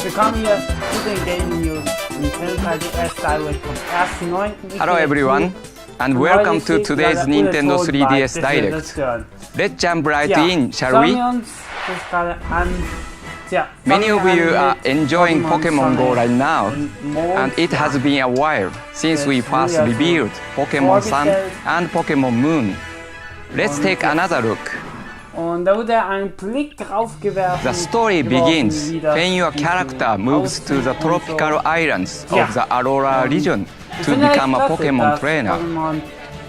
willkommen hier zu den Gaming News Nintendo 3DS Direct vom 1.9. Hello everyone, and welcome to today's Nintendo 3DS Direct. Let's jump right in, shall we? Many of you are enjoying Pokemon Go right now, and it has been a while since we first revealed Pokemon Sun and Pokemon Moon. Let's take another look. The story begins when your character moves to the tropical islands of the Aurora region to become a Pokemon trainer.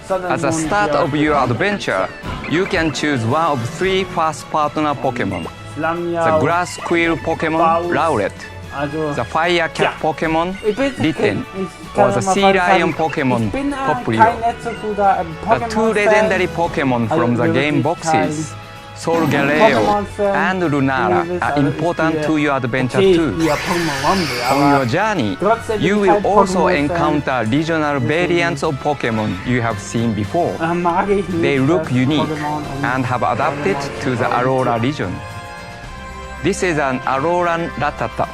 At the start of your adventure, you can choose one of three first partner Pokemon: the Grass Squirrel Pokemon, Rowlet, the Fire Cat Pokemon, Litten, or the Sea Lion Pokemon, Popplio. The two legendary Pokemon from the game boxes, Solgaleo and Lunara, are important to your adventure too. On your journey, you will also encounter regional variants of Pokemon you have seen before. They look unique and have adapted to the Aurora region. This is an Auroran Rattata.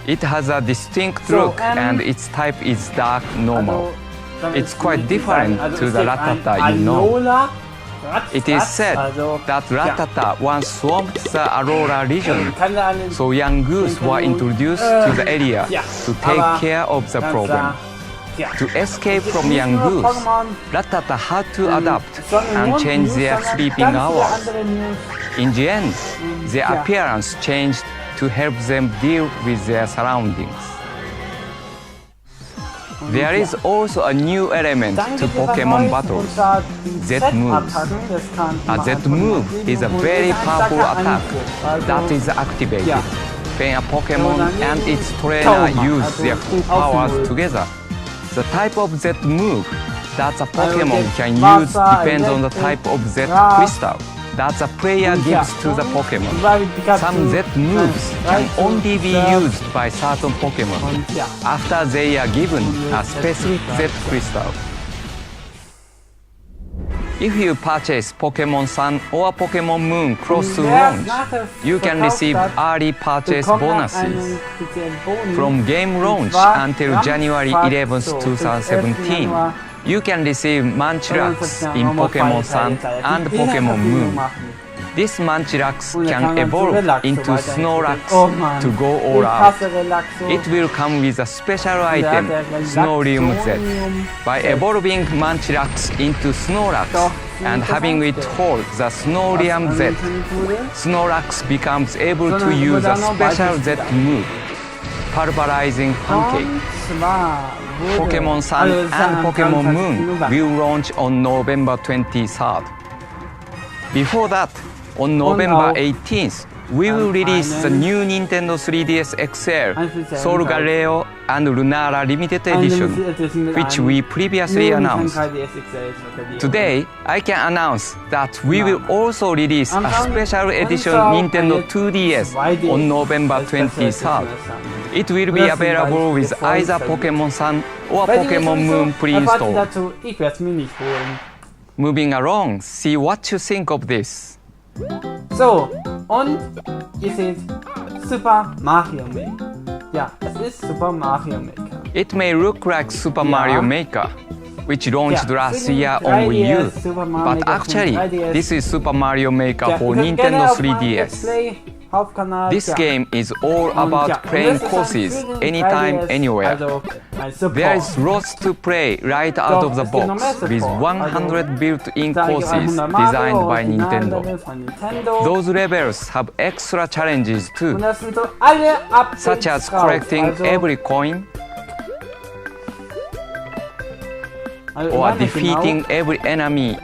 It has a distinct look and its type is dark normal. It's quite different to the Rattata you know. It is said that Rattata once swamped the Aurora region, so young goose were introduced to the area to take care of the problem. To escape from young goose, Rattata had to adapt and change their sleeping hours. In the end, their appearance changed to help them deal with their surroundings. There is also a new element to Pokemon battles: Z-moves. A Z-move is a very powerful attack that is activated when a Pokemon and its trainer use their full powers together. The type of Z-move that a Pokemon can use depends on the type of Z-crystal that the player gives to the Pokemon. Some Z-moves can only be used by certain Pokemon after they are given a specific Z-crystal. If you purchase Pokemon Sun or Pokemon Moon close to launch, you can receive early purchase bonuses. From game launch until January 11, 2017, you can receive Munchlax in Pokemon Sun and Pokemon Moon. This Munchlax can evolve into Snorlax to go all out. It will come with a special item, Snoruleum Z. By evolving Munchlax into Snorlax and having it hold the Snoruleum Z, Snorlax becomes able to use a special Z move, Pulverizing Pancake. Pokemon Sun and Pokemon Moon will launch on November 23rd. Before that, on November 18th, we will release the new Nintendo 3DS XL, Solgaleo and Lunara Limited Edition, which we previously announced. Today, I can announce that we will also release a special edition Nintendo 2DS on November 23rd. It will be available with either Pokemon Sun or Pokemon Moon pre-installed. Moving along, see what you think of this. So, und ihr seht Super Mario Maker. Ja, es ist Super Mario Maker. It may look like Super Mario Maker, which launched last year on Wii U, but actually, this is Super Mario Maker for Nintendo 3DS. This game is all about playing courses anytime, anywhere. There is lots to play right out of the box with 100 built-in courses designed by Nintendo. Those levels have extra challenges too, such as collecting every coin or defeating every enemy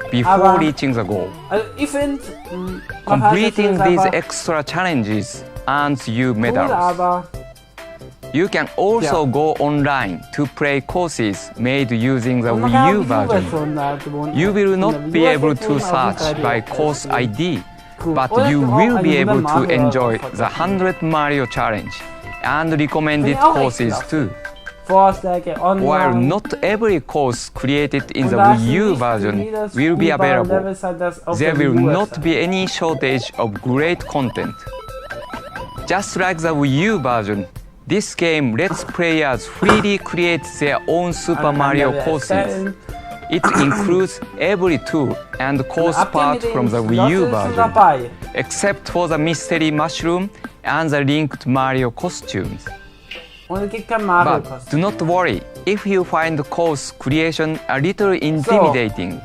before reaching the goal. Completing these extra challenges earns you medals. You can also go online to play courses made using the Wii U version. You will not be able to search by course ID, but you will be able to enjoy the 100 Mario Challenge and recommended courses too. While not every course created in the Wii U version will be available, there will not be any shortage of great content. Just like the Wii U version, this game lets players freely create their own Super Mario courses. It includes every tool and course part from the Wii U version, except for the Mystery Mushroom and the linked Mario costumes. But do not worry if you find the course creation a little intimidating.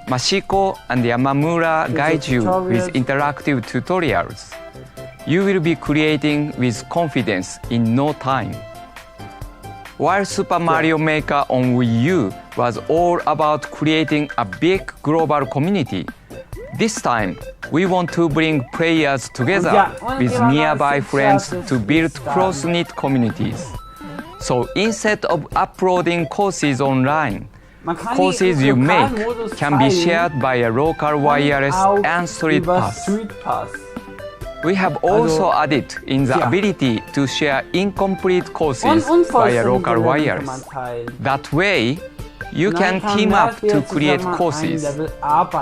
Mashiko and Yamamura guide you with interactive tutorials. You will be creating with confidence in no time. While Super Mario Maker on Wii U was all about creating a big global community, this time we want to bring players together with nearby friends to build close-knit communities. So instead of uploading courses online, courses you make can be shared by a local wireless and street pass. We have also added in the ability to share incomplete courses via local wireless. That way, you can team up to create courses.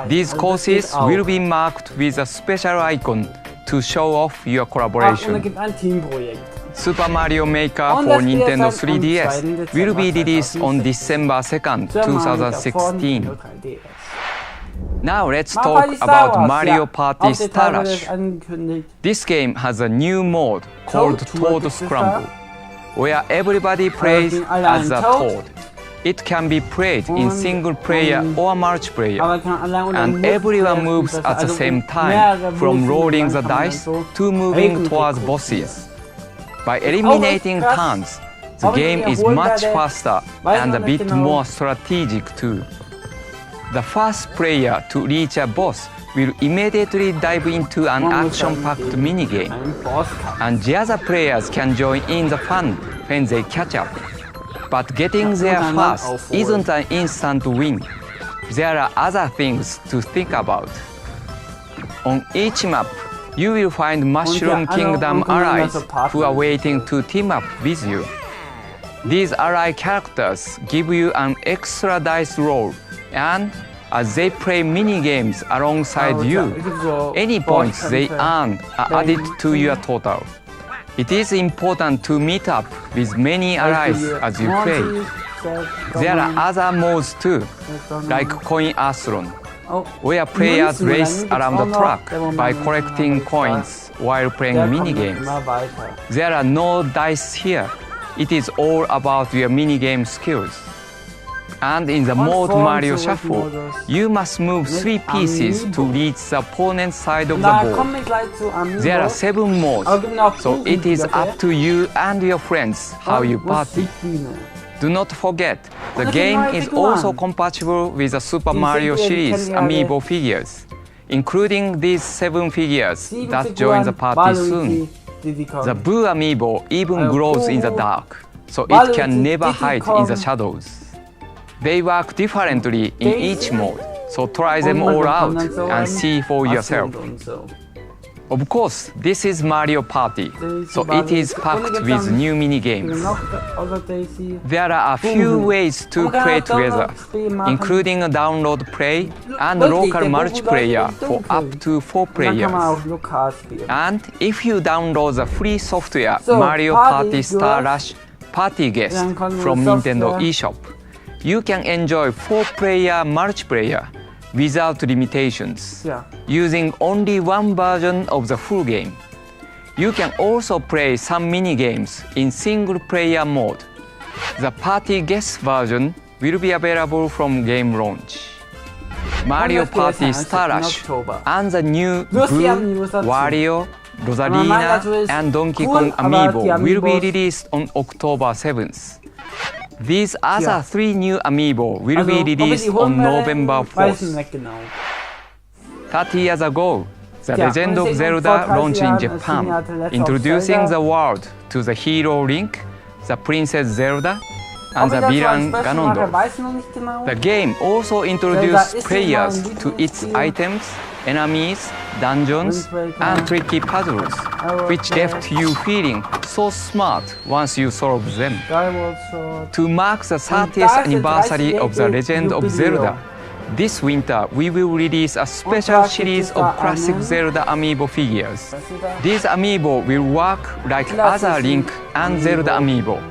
These courses will be marked with a special icon to show off your collaboration. Super Mario Maker for Nintendo 3DS will be released on December 2nd, 2016. Now let's talk about Mario Party Star Rush. This game has a new mode called Toad Scramble, where everybody plays as a Toad. It can be played in single player or multiplayer, and everyone moves at the same time, from rolling the dice to moving towards bosses. By eliminating turns, the game is much faster and a bit more strategic too. The first player to reach a boss will immediately dive into an action-packed minigame, and the other players can join in the fun when they catch up. But getting there first isn't an instant win. There are other things to think about. On each map, you will find Mushroom Kingdom allies who are waiting to team up with you. These ally characters give you an extra dice roll, and as they play mini-games alongside you, any points they earn are added to your total. It is important to meet up with many allies as you play. There are other modes too, like Coin Athlon, where players race around the track by collecting coins while playing mini-games. There are no dice here. It is all about your mini-game skills. And in the mode Mario Shuffle, you must move 3 pieces to reach the opponent's side of the board. There are 7 modes, so it is up to you and your friends how you party. Do not forget, the game is also compatible with the Super Mario series amiibo figures, including these 7 figures that join the party soon. The Boo amiibo even glows in the dark, so it can never hide in the shadows. They work differently in each mode, so try them all out and see for yourself. Of course, this is Mario Party, so it is packed with new mini-games. There are a few ways to play together, including a download play and local multiplayer for up to 4 players. And if you download the free software Mario Party Star Rush Party Guest from Nintendo eShop, you can enjoy 4-player multiplayer without limitations, using only one version of the full game. You can also play some mini-games in single-player mode. The Party Guest version will be available from game launch. Mario Party Star Rush and the new Boo, Wario, Rosalina, and Donkey Kong amiibo will be released on October 7th. These other 3 new amiibo will be released on November 4th. 30 years ago, The Legend of Zelda launched in Japan, introducing the world to the hero Link, the Princess Zelda, and the villain Ganondorf. The game also introduced players to its items, enemies, dungeons, and tricky puzzles, which left you feeling so smart once you solved them. To mark the 30th anniversary of The Legend of Zelda, This winter, we will release a special series of classic Zelda amiibo figures. These amiibo will work like other Link and Zelda amiibo,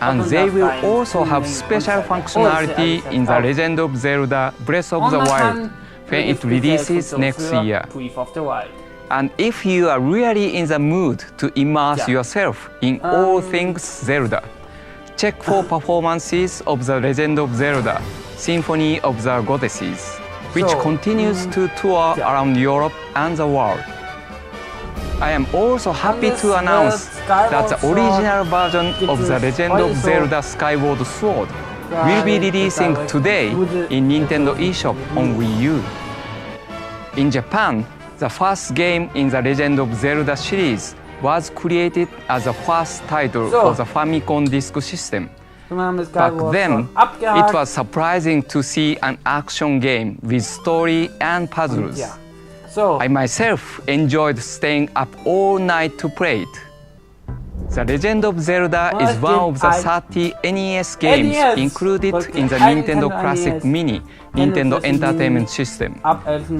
and they will also have special functionality in The Legend of Zelda Breath of the Wild when it releases next year. And if you are really in the mood to immerse yourself in all things Zelda, check for performances of The Legend of Zelda Symphony of the Goddesses, which continues to tour around Europe and the world. I am also happy to announce that the original version of The Legend of Zelda Skyward Sword will be releasing today in Nintendo eShop on Wii U. In Japan, the first game in the Legend of Zelda series was created as the first title for the Famicom Disk System. Back then, it was surprising to see an action game with story and puzzles. I myself enjoyed staying up all night to play it. The Legend of Zelda is one of the 30 NES games included in the Nintendo Classic Mini Nintendo Entertainment System,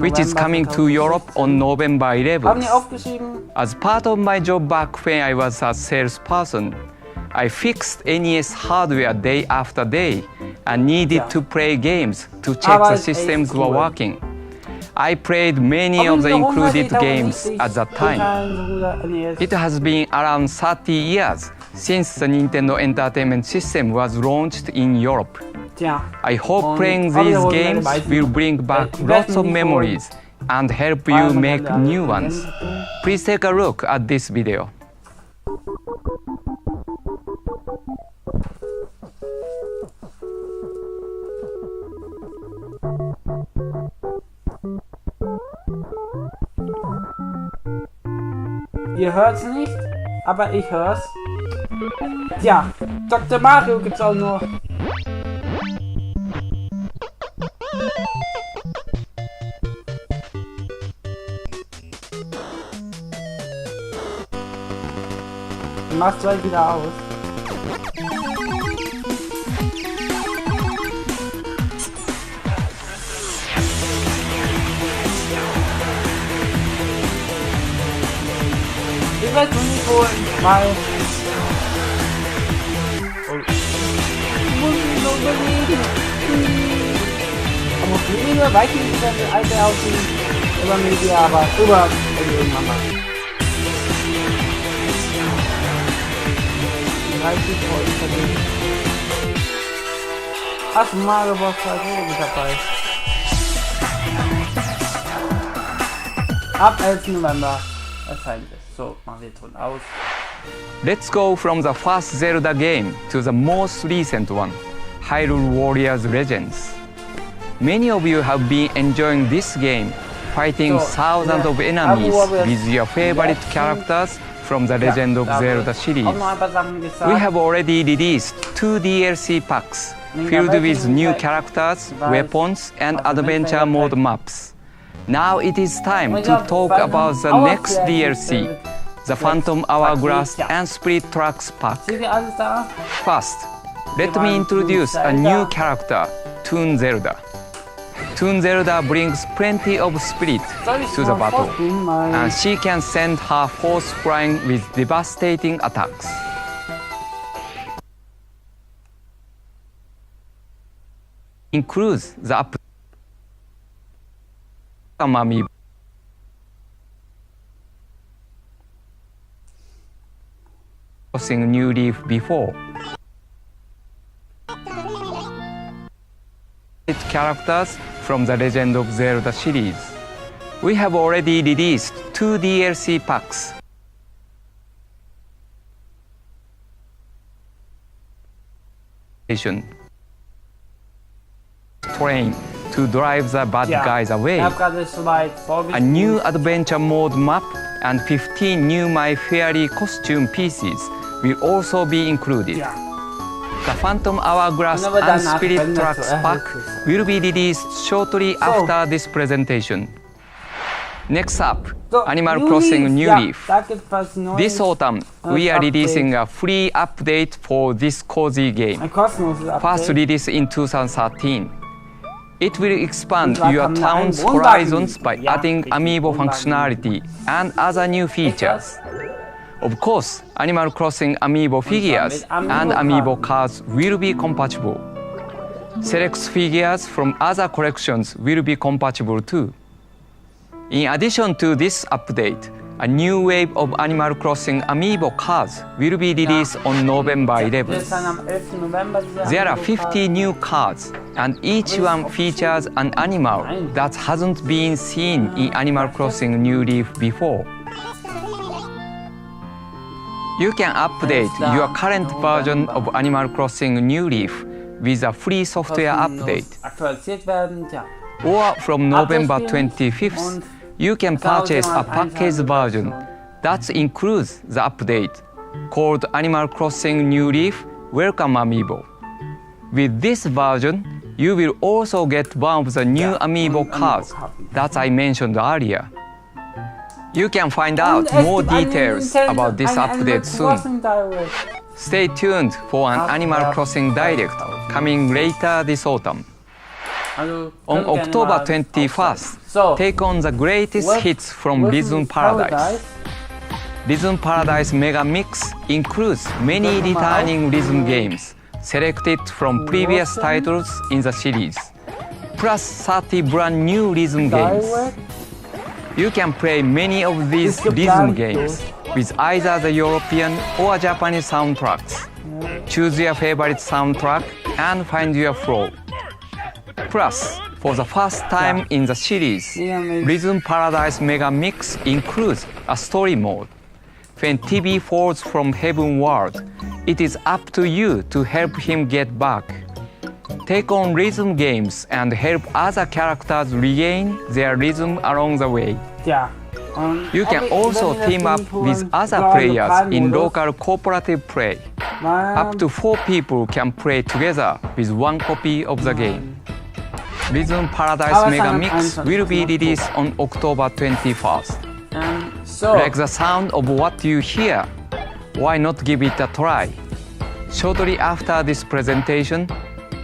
which is coming to Europe on November 11th. As part of my job back when I was a salesperson, I fixed NES hardware day after day and needed to play games to check the systems were working. I played many of the included games at that time. It has been around 30 years since the Nintendo Entertainment System was launched in Europe. I hope playing these games will bring back lots of memories and help you make new ones. Please take a look at this video. Ihr hört's nicht, aber ich hör's. Tja, Dr. Mario gibt's auch nur. Du machst gleich wieder aus. Ich weiß noch nicht, wo ich mal. Oh. Ich muss mich noch überlegen. Aber Probleme, weiß ich nicht, dass das alte aussehen. Über Media, aber irgendwann mal. 30 Euro verdienen. Ach, Mario Bros. 2 mit dabei. Ab 11. November erscheint es. So, machen wir Ton aus. Let's go from the first Zelda game to the most recent one, Hyrule Warriors Legends. Many of you have been enjoying this game, fighting thousands of enemies with your favorite characters from the Legend of Zelda series. We have already released 2 DLC packs filled with new characters, weapons, and adventure mode maps. Now it is time to talk about the next DLC, the Phantom Hourglass and Spirit Tracks pack. First, let me introduce a new character, Toon Zelda. Toon Zelda brings plenty of spirit to the battle, and she can send her force flying with devastating attacks. Includes the Amiibo. Crossing New Leaf before. Characters from the Legend of Zelda series. We have already released 2 DLC packs. Train to drive the bad guys away. A new adventure mode map and 15 new My Fairy costume pieces will also be included. The Phantom Hourglass and Spirit Tracks pack will be released shortly after this presentation. Next up, Animal Crossing New Leaf. This autumn, we are releasing a free update for this cozy game. First release in 2013. It will expand your town's horizons by adding amiibo functionality and other new features. Of course, Animal Crossing amiibo figures and amiibo cards will be compatible. Select figures from other collections will be compatible too. In addition to this update, a new wave of Animal Crossing amiibo cards will be released on November 11th. There are 50 new cards, and each one features an animal that hasn't been seen in Animal Crossing New Leaf before. You can update your current version of Animal Crossing New Leaf with a free software update. Or from November 25th, you can purchase a packaged version that includes the update called Animal Crossing New Leaf Welcome Amiibo. With this version, you will also get one of the new amiibo cards that I mentioned earlier. You can find out more details about this update soon. Stay tuned for an Animal Crossing Direct coming later this autumn. On October 21st, take on the greatest hits from Rhythm Paradise. Rhythm Paradise Mega Mix includes many returning rhythm games selected from previous titles in the series, plus 30 brand new rhythm games. You can play many of these rhythm games with either the European or Japanese soundtracks. Choose your favorite soundtrack and find your flow. Plus, for the first time in the series, Rhythm Paradise Mega Mix includes a story mode. When TV falls from Heaven World, it is up to you to help him get back. Take on rhythm games and help other characters regain their rhythm along the way. You can also team up with other players in local cooperative play. Up to 4 people can play together with one copy of the game. Rhythm Paradise Mega Mix will be released on October 21st. Like the sound of what you hear? Why not give it a try? Shortly after this presentation,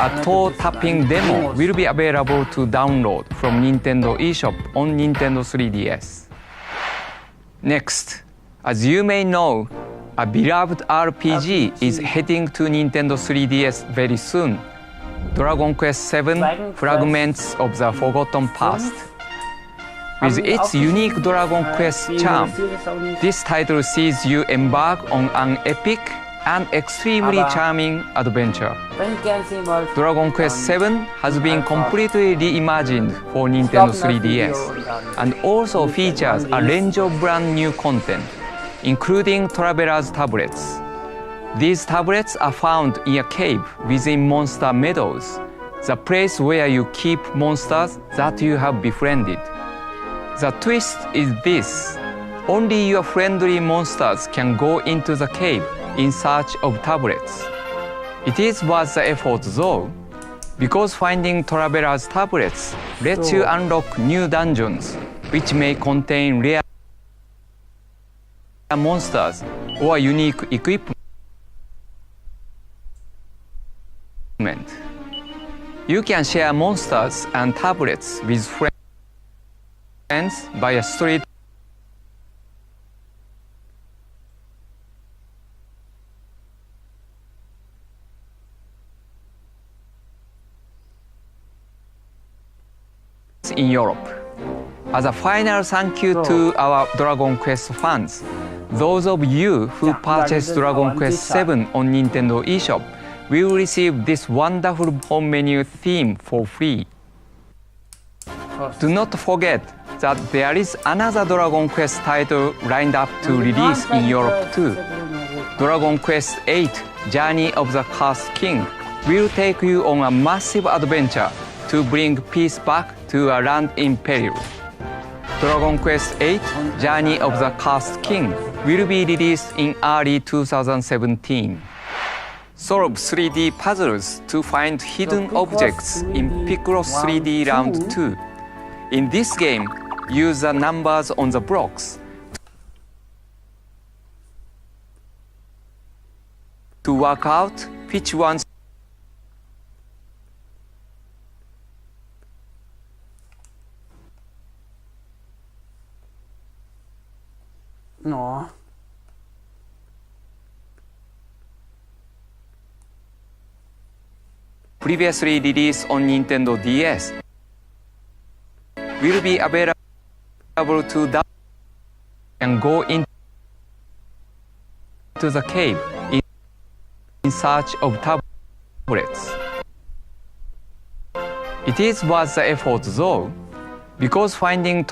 a toe tapping demo will be available to download from Nintendo eShop on Nintendo 3DS. Next, as you may know, a beloved RPG is heading to Nintendo 3DS very soon. Dragon Quest VII Fragments of the Forgotten Past. With its unique Dragon Quest charm, this title sees you embark on an epic and extremely charming adventure. Dragon Quest VII has been completely reimagined for Nintendo 3DS and also features a range of brand new content, including Traveler's Tablets. These tablets are found in a cave within Monster Meadows, the place where you keep monsters that you have befriended. The twist is this: only your friendly monsters can go into the cave in search of tablets. It is worth the effort though, because finding Traveler's Tablets lets you unlock new dungeons, which may contain rare monsters or unique equipment. You can share monsters and tablets with friends by a street in Europe. As a final thank you to our Dragon Quest fans, those of you who purchased Dragon Quest VII on Nintendo eShop will receive this wonderful home menu theme for free. Do not forget that there is another Dragon Quest title lined up to release in Europe too. Dragon Quest VIII Journey of the Cursed King will take you on a massive adventure to bring peace back to a land in peril. Dragon Quest VIII Journey of the Cursed King will be released in early 2017. Solve 3D puzzles to find hidden objects in Picross 3D Round 2. In this game, use the numbers on the blocks to work out which ones previously released on Nintendo DS, will be available to download and go into the cave in search of tablets. It is worth the effort though, because finding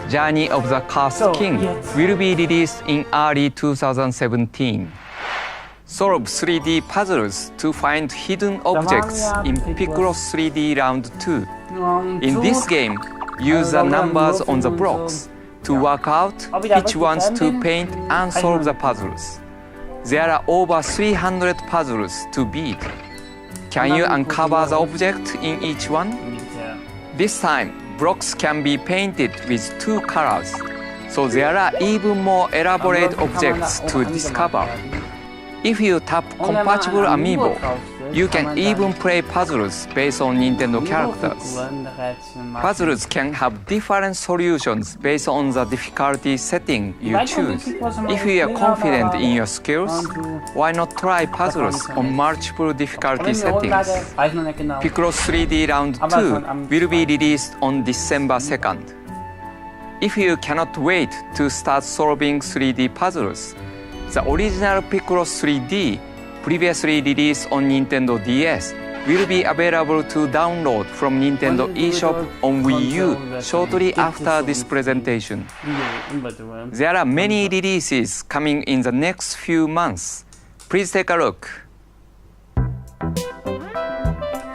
Journey of the Cursed King will be released in early 2017. Solve 3D puzzles to find hidden objects in Picross 3D Round 2. In this game, use the numbers on the blocks to work out which ones to paint and solve the puzzles. There are over 300 puzzles to beat. Can you uncover the object in each one? This time, blocks can be painted with 2 colors, so there are even more elaborate objects to discover. If you tap compatible amiibo, you can even play puzzles based on Nintendo characters. Puzzles can have different solutions based on the difficulty setting you choose. If you are confident in your skills, why not try puzzles on multiple difficulty settings? Picross 3D Round 2 will be released on December 2nd. If you cannot wait to start solving 3D puzzles, the original Picross 3D, previously released on Nintendo DS, will be available to download from Nintendo eShop on Wii U shortly after this presentation. There are many releases coming in the next few months. Please take a look.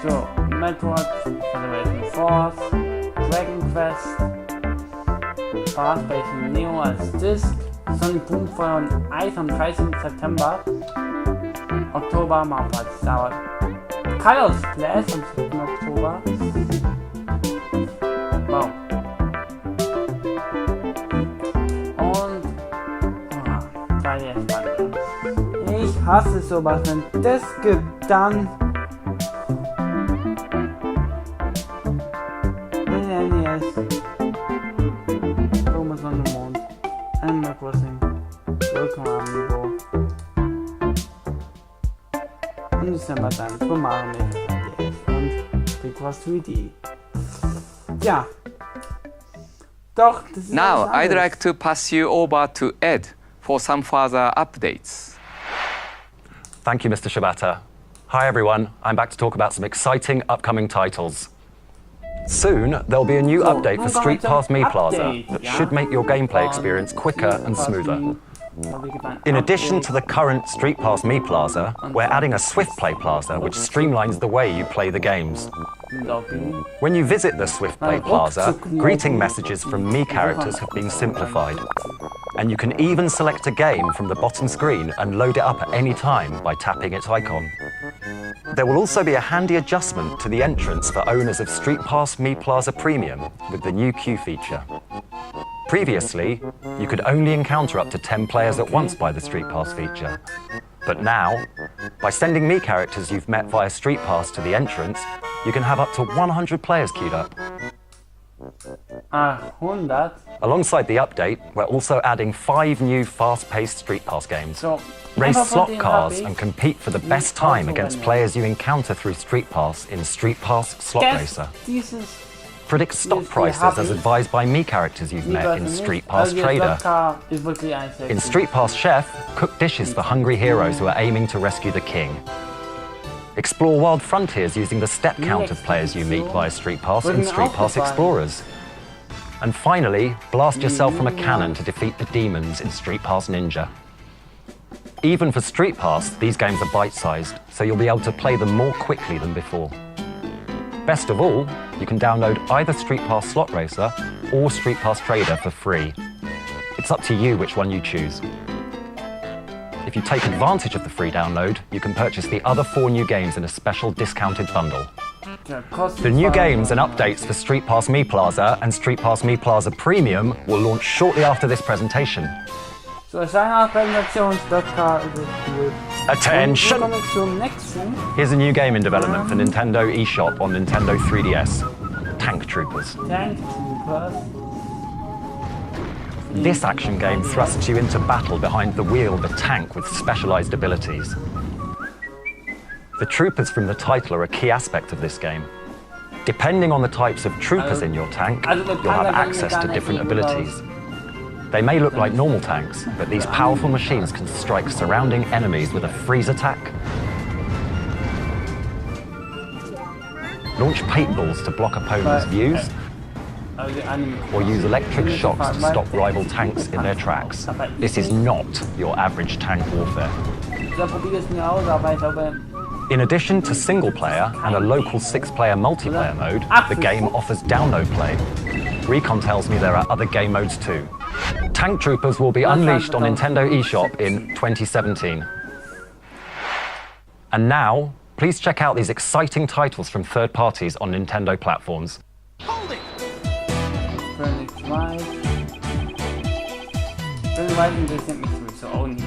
So, Metroid, Federation Force, Dragon Quest, Fast Racing Neo als Disc, Sonic Boom Feuer und Eis am 13. September. Oktober Mario Party Star Wars Colors Splash am 7. Oktober. Wow. Und 3DS Bundle. Ich hasse sowas, wenn das gibt, dann NES. Thomas on the Mond. Animal Crossing. Welcome Amiibo. Und December dann für Mario Maker 3DS und Picross 3D. Ja. Doch, das ist Now, I'd like to pass you over to Ed for some further updates. Thank you, Mr. Shibata. Hi, everyone. I'm back to talk about some exciting upcoming titles. Soon, there'll be a new update for Street Pass Mii Plaza that should make your gameplay experience quicker and smoother. In addition to the current Street Pass Mii Plaza, we're adding a Swift Play Plaza which streamlines the way you play the games. When you visit the Swift Play Plaza, greeting messages from Mii characters have been simplified. And you can even select a game from the bottom screen and load it up at any time by tapping its icon. There will also be a handy adjustment to the entrance for owners of Street Pass Mii Plaza Premium with the new queue feature. Previously, you could only encounter up to 10 players at once by the Street Pass feature. But now, by sending Mii characters you've met via Street Pass to the entrance, you can have up to 100 players queued up. 100? Alongside the update, we're also adding 5 new fast-paced Street Pass games. So, race slot cars and compete for the best time against players you encounter through Street Pass in Street Pass Slot Racer. Predict stock prices as advised by Mii characters you've met in Street Pass Trader. In Street Pass Chef, cook dishes for hungry heroes who are aiming to rescue the king. Explore wild frontiers using the step count of players you meet via Street Pass in Street Pass Explorers. And finally, blast yourself from a cannon to defeat the demons in Street Pass Ninja. Even for Street Pass, these games are bite-sized, so you'll be able to play them more quickly than before. Best of all, you can download either Street Pass Slot Racer or Street Pass Trader for free. It's up to you which one you choose. If you take advantage of the free download, you can purchase the other 4 new games in a special discounted bundle. The new games and updates for Street Pass Mii Plaza and Street Pass Mii Plaza Premium will launch shortly after this presentation. So, es eine Art Präsentationsdocker. Attention! Nächsten. Here's a new game in development for Nintendo eShop on Nintendo 3DS. Tank Troopers. Tank Troopers. This action game thrusts you into battle behind the wheel of a tank with specialized abilities. The troopers from the title are a key aspect of this game. Depending on the types of troopers in your tank, you'll have access to different abilities. They may look like normal tanks, but these powerful machines can strike surrounding enemies with a freeze attack, launch paintballs to block opponents' views, or use electric shocks to stop rival tanks in their tracks. This is not your average tank warfare. In addition to single player and a local 6-player multiplayer mode, the game offers download play. Recon tells me there are other game modes too. Tank Troopers will be unleashed on Nintendo eShop in 2017. And now, please check out these exciting titles from third parties on Nintendo platforms. Hold it! Phoenix Wright. Phoenix Wright interessiert mich sowieso auch nicht.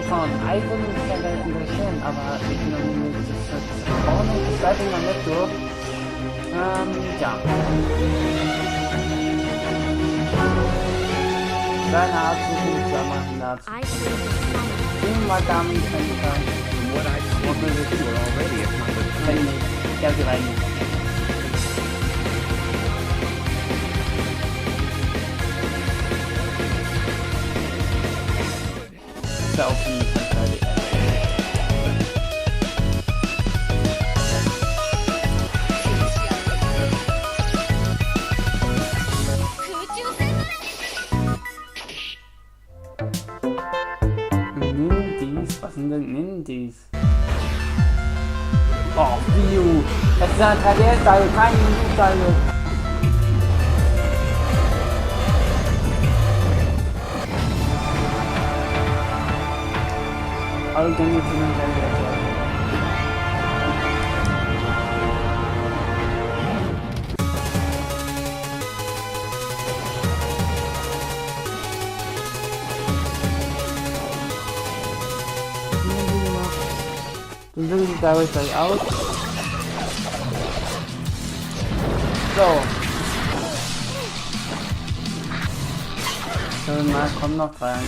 Von iPhone interessieren, aber ich bin das auch nicht, das bleibt immer nicht durch. Ja. Kleine Art zu machen dazu. Mal damit kann ich sagen. What I've seen with you already, if not with Ja, die rein. Auch die Nindies? Was sind denn Nindies? Oh, View! Das ist ein 3DS-Teil, kein View-Teil. Alle Gänge sind dann wieder. Dann will ich da gleich aus. So. Schön mal, kommt noch rein.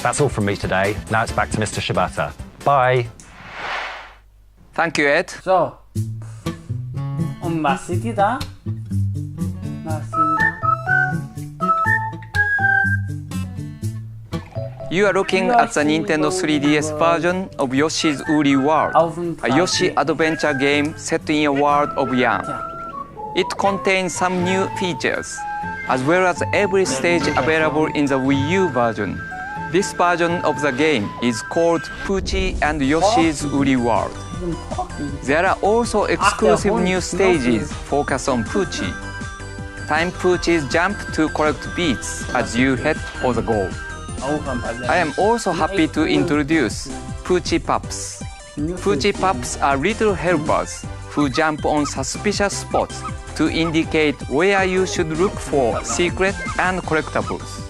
That's all from me today. Now it's back to Mr. Shibata. Bye. Thank you, Ed. So. Und was seht ihr da? Was seht ihr da? You are looking at the Nintendo 3DS version of Yoshi's Woolly World, a Yoshi adventure game set in a world of yarn. It contains some new features, as well as every stage available in the Wii U version. This version of the game is called Poochie and Yoshi's Woolly World. There are also exclusive new stages focused on Poochie. Time Poochies jump to collect beats as you head for the goal. I am also happy to introduce Poochie Pups. Poochie Pups are little helpers who jump on suspicious spots to indicate where you should look for secrets and collectibles.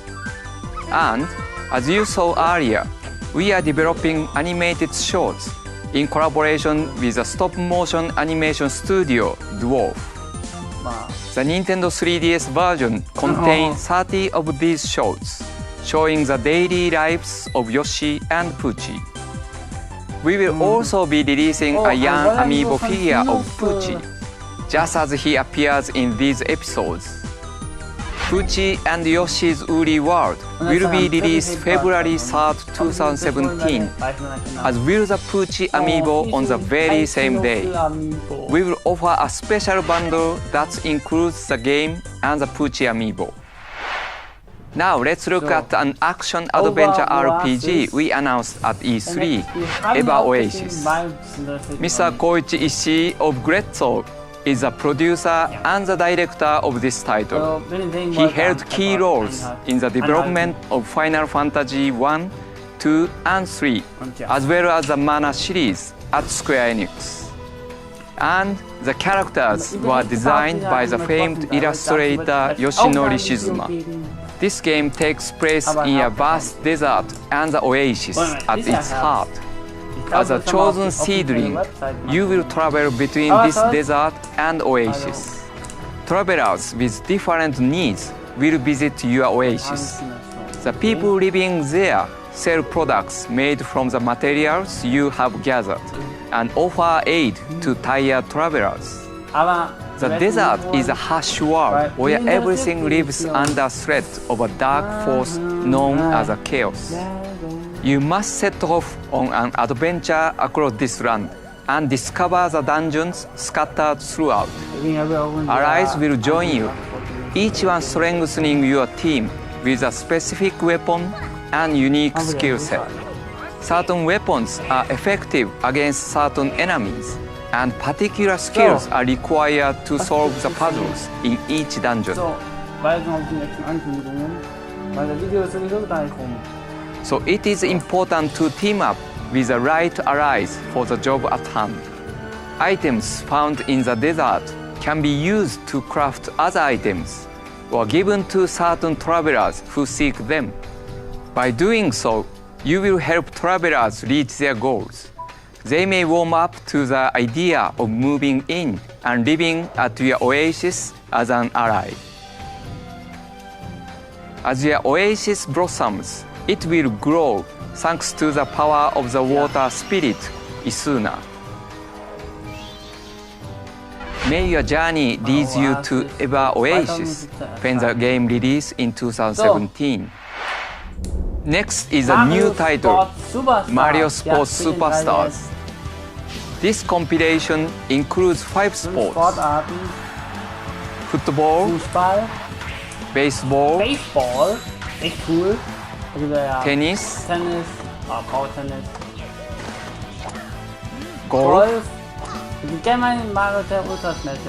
And, as you saw earlier, we are developing animated shorts in collaboration with the stop-motion animation studio Dwarf. The Nintendo 3DS version contains 30 of these shorts, showing the daily lives of Yoshi and Poochie. We will also be releasing a young amiibo figure of Poochie, just as he appears in these episodes. Poochie and Yoshi's Woolly World will be released February 3rd, 2017, as will the Poochie amiibo on the very same day. We will offer a special bundle that includes the game and the Poochie amiibo. Now let's look at an action-adventure RPG we announced at E3, Eva Oasis. Mr. Koichi Ishii of Grezzo is the producer and the director of this title. He held key roles in the development of Final Fantasy 1, 2, and 3, as well as the Mana series at Square Enix. And the characters were designed by the famed illustrator Yoshinori Shizuma. This game takes place in a vast desert and the oasis at its heart. As a chosen seedling, you will travel between this desert and oasis. Travelers with different needs will visit your oasis. The people living there sell products made from the materials you have gathered and offer aid to tired travelers. The desert is a harsh world where everything lives under threat of a dark force known as a chaos. You must set off on an adventure across this land and discover the dungeons scattered throughout. Allies will join you, each one strengthening your team with a specific weapon and unique skill set. Certain weapons are effective against certain enemies, and particular skills are required to solve the puzzles in each dungeon. So it is important to team up with the right allies for the job at hand. Items found in the desert can be used to craft other items or given to certain travelers who seek them. By doing so, you will help travelers reach their goals. They may warm up to the idea of moving in and living at your oasis as an ally. As your oasis blossoms, it will grow thanks to the power of the water spirit, Isuna. May your journey lead you to Eva Oasis when the game released in 2017. Next is a new title, Mario Sports Superstars. This compilation includes 5 sports: football, baseball, echt cool. tennis, Powertennis, golf,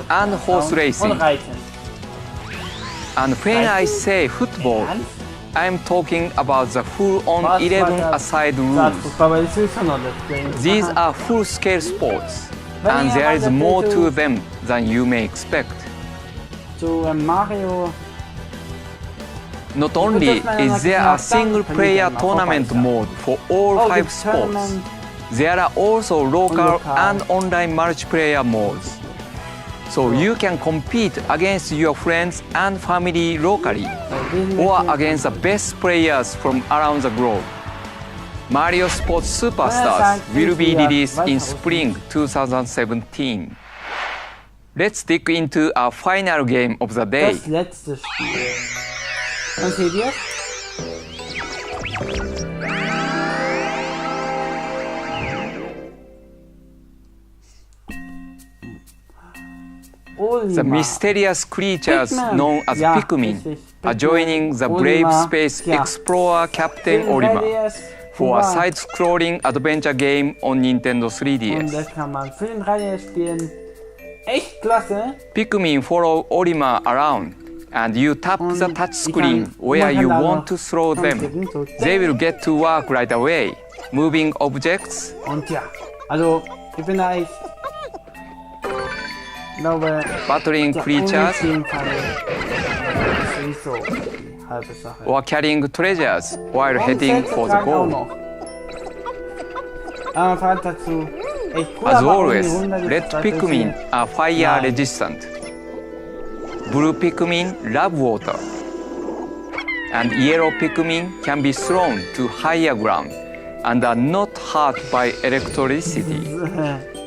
and horse racing. Und Reiten. And when I say football, I'm talking about the full-on 11-a-side rules. These are full-scale sports, and there is more to them than you may expect. So Mario. Not only is there a single-player tournament mode for all 5 sports, there are also local and online multiplayer modes. So you can compete against your friends and family locally, or against the best players from around the globe. Mario Sports Superstars will be released in spring 2017. Let's dig into our final game of the day. Das letzte Spiel. Und seht ihr? The mysterious creatures known as Pikmin are joining the brave space explorer Captain Olimar for a side-scrolling adventure game on Nintendo 3DS. Und das kann man für den 3DS spielen. Echt klasse. Pikmin follow Olimar around, and you tap the touchscreen where you want to throw them. They will get to work right away, moving objects. Und ja, also ich bin da echt, ich glaube, Battling creatures or carrying treasures while heading for the goal. As always, red Pikmin are fire resistant. Blue Pikmin love water. And yellow Pikmin can be thrown to higher ground and are not hurt by electricity.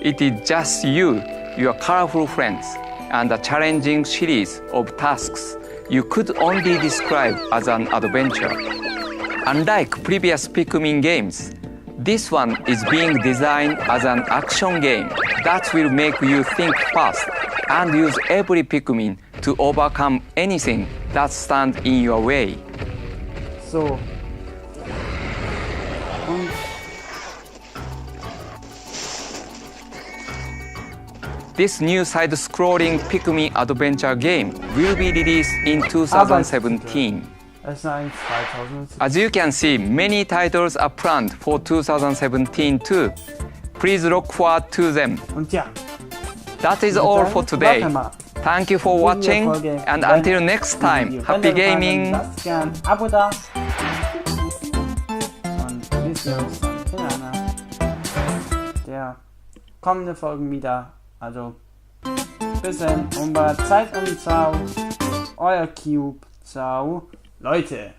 It is just you, your colorful friends, and a challenging series of tasks you could only describe as an adventure. Unlike previous Pikmin games, this one is being designed as an action game that will make you think fast and use every Pikmin to overcome anything that stands in your way. So. This new side-scrolling Pikmin adventure game will be released in 2017. Es ist ein 2017. As you can see, many titles are planned for 2017 too. Please look forward to them. Und ja. That is all for today. Thank you for watching and until next time, happy gaming! Lasst gern ein Abo da. Und wir sehen uns dann in einer der kommenden Folgen wieder. Also bis dann und bei Zeit und Ciao. Euer Cube. Ciao. Leute.